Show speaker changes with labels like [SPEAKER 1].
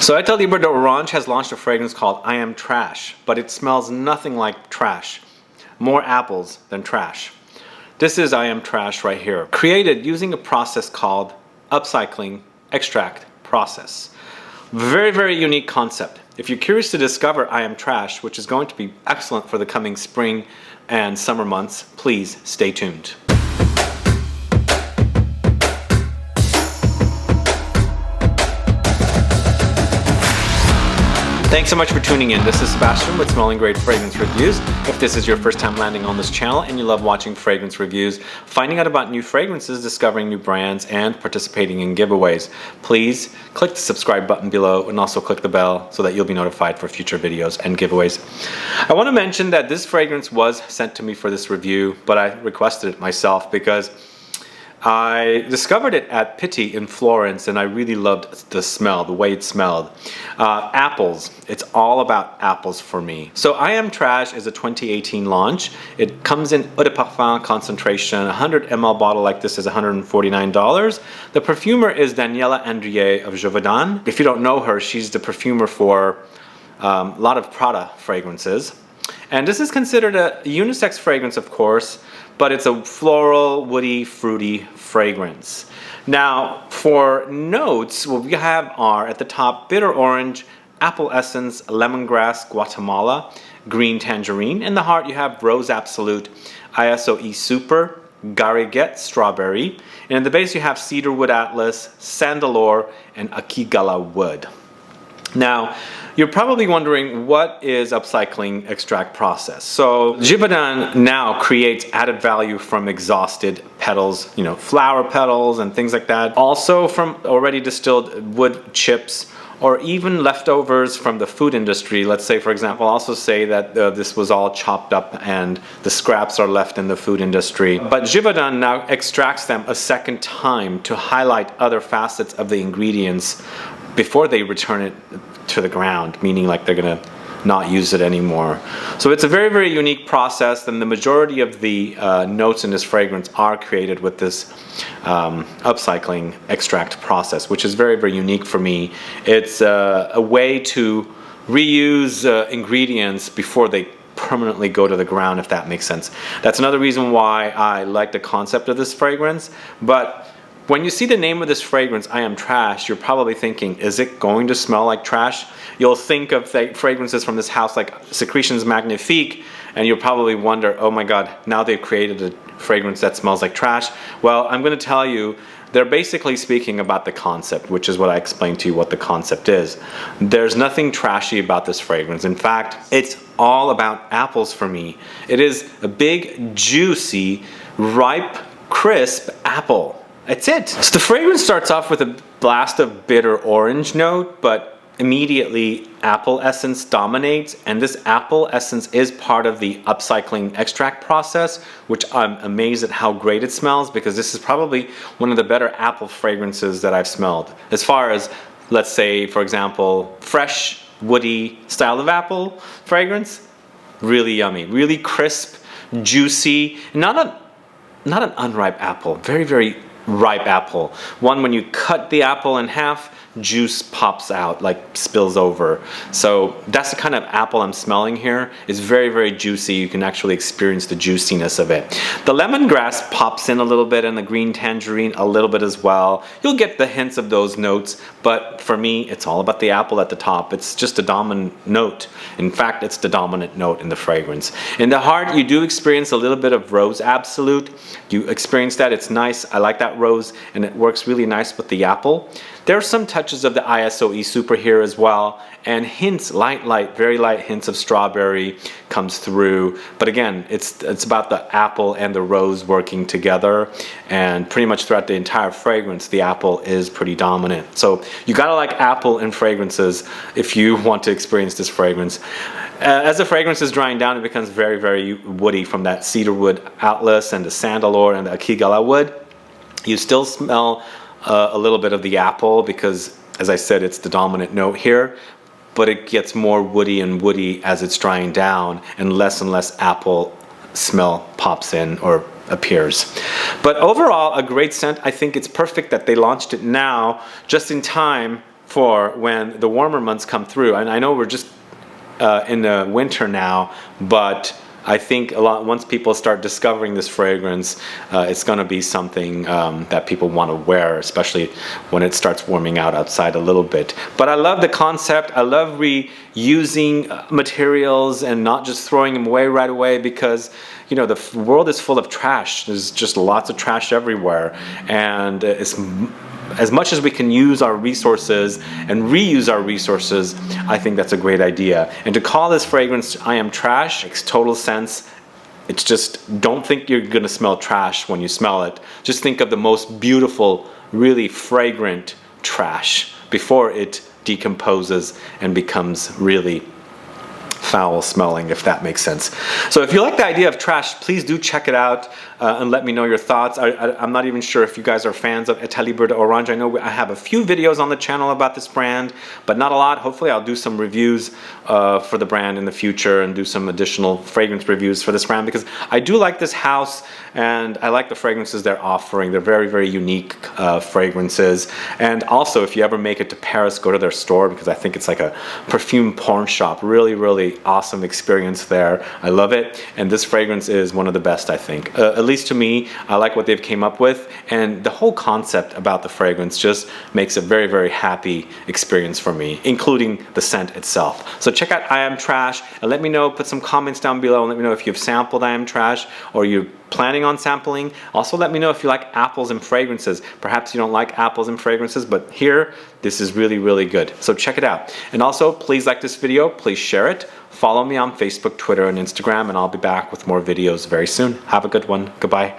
[SPEAKER 1] So Etat Libre d'Orange has launched a fragrance called I Am Trash, but it smells nothing like trash. More apples than trash. This is I Am Trash right here, created using a process called Upcycling Extract Process. Very, very unique concept. If you're curious to discover I Am Trash, which is going to be excellent for the coming spring and summer months, please stay tuned. Thanks so much for tuning in. This is Sebastian with Smelling Great Fragrance Reviews. If this is your first time landing on this channel and you love watching fragrance reviews, finding out about new fragrances, discovering new brands, and participating in giveaways, please click the subscribe button below and also click the bell so that you'll be notified for future videos and giveaways. I want to mention that this fragrance was sent to me for this review, but I requested it myself because I discovered it at Pitti in Florence and I really loved the smell, the way it smelled. Apples, it's all about apples for me. So I Am Trash is a 2018 launch. It comes in Eau De Parfum concentration. A 100 ml bottle like this is $149. The perfumer is Daniela Andrier of Givaudan. If you don't know her, she's the perfumer for a lot of Prada fragrances. And this is considered a unisex fragrance, of course, but it's a floral, woody, fruity fragrance. Now, for notes, what we have are at the top, bitter orange, apple essence, lemongrass, Guatemala, green tangerine. In the heart, you have rose absolute, ISOE super, Gariguette strawberry. And in the base, you have cedarwood atlas, Sandalore, and Akigalawood. Now, you're probably wondering, what is upcycling extract process? So Givaudan now creates added value from exhausted petals, flower petals and things like that. Also from already distilled wood chips or even leftovers from the food industry. Let's say, for example, also say that this was all chopped up and the scraps are left in the food industry. But Givaudan now extracts them a second time to highlight other facets of the ingredients before they return it to the ground, meaning like they're gonna not use it anymore. So it's a very, very unique process, and the majority of the notes in this fragrance are created with this upcycling extract process, which is very, very unique for me. It's a way to reuse ingredients before they permanently go to the ground, if that makes sense. That's another reason why I like the concept of this fragrance. But when you see the name of this fragrance, I Am Trash, you're probably thinking, is it going to smell like trash? You'll think of fragrances from this house like Secretions Magnifique, and you'll probably wonder, oh my God, now they've created a fragrance that smells like trash. Well, I'm going to tell you, they're basically speaking about the concept, which is what I explained to you what the concept is. There's nothing trashy about this fragrance. In fact, it's all about apples for me. It is a big, juicy, ripe, crisp apple. That's it. So the fragrance starts off with a blast of bitter orange note, but immediately apple essence dominates, and this apple essence is part of the upcycling extract process, which I'm amazed at how great it smells, because this is probably one of the better apple fragrances that I've smelled. As far as, let's say, for example, fresh, woody style of apple fragrance, really yummy, really crisp, juicy, not an unripe apple, very, very ripe apple. One, when you cut the apple in half, juice pops out, like spills over. So that's the kind of apple I'm smelling here. It's very, very juicy. You can actually experience the juiciness of it. The lemongrass pops in a little bit, and the green tangerine a little bit as well. You'll get the hints of those notes, but for me, it's all about the apple at the top. It's just a dominant note. In fact, it's the dominant note in the fragrance. In the heart, you do experience a little bit of rose absolute. You experience that. It's nice. I like that rose, and it works really nice with the apple. There are some touches of the ISOE super here as well, and hints, very light hints of strawberry comes through. But again, it's about the apple and the rose working together, and pretty much throughout the entire fragrance, the apple is pretty dominant. So you gotta like apple in fragrances if you want to experience this fragrance. As the fragrance is drying down, it becomes very, very woody from that cedarwood atlas and the Sandalore and the Akigalawood. You still smell a little bit of the apple because, as I said, it's the dominant note here, but it gets more woody and woody as it's drying down, and less apple smell pops in or appears. But overall, a great scent. I think it's perfect that they launched it now, just in time for when the warmer months come through. And I know we're just in the winter now, but I think once people start discovering this fragrance, it's going to be something that people want to wear, especially when it starts warming out outside a little bit. But I love the concept. I love reusing materials and not just throwing them away right away, because you know, the world is full of trash. There's just lots of trash everywhere, and as much as we can use our resources and reuse our resources, I think that's a great idea. And to call this fragrance I Am Trash makes total sense. It's just, don't think you're gonna smell trash when you smell it. Just think of the most beautiful, really fragrant trash before it decomposes and becomes really foul smelling, if that makes sense. So if you like the idea of trash, please do check it out and let me know your thoughts. I'm not even sure if you guys are fans of Etat Libre d'Orange. I know I have a few videos on the channel about this brand, but not a lot. Hopefully I'll do some reviews for the brand in the future and do some additional fragrance reviews for this brand, because I do like this house and I like the fragrances they're offering. They're very, very unique fragrances. And also, if you ever make it to Paris, go to their store, because I think it's like a perfume pawn shop. Really, really awesome experience there. I love it. And this fragrance is one of the best, I think. At least to me, I like what they've came up with. And the whole concept about the fragrance just makes a very, very happy experience for me, including the scent itself. So check out I Am Trash and let me know, put some comments down below and let me know if you've sampled I Am Trash or you're planning on sampling. Also let me know if you like apples and fragrances. Perhaps you don't like apples and fragrances, but here, this is really, really good. So check it out. And also, please like this video, please share it. Follow me on Facebook, Twitter, and Instagram, and I'll be back with more videos very soon. Have a good one. Goodbye.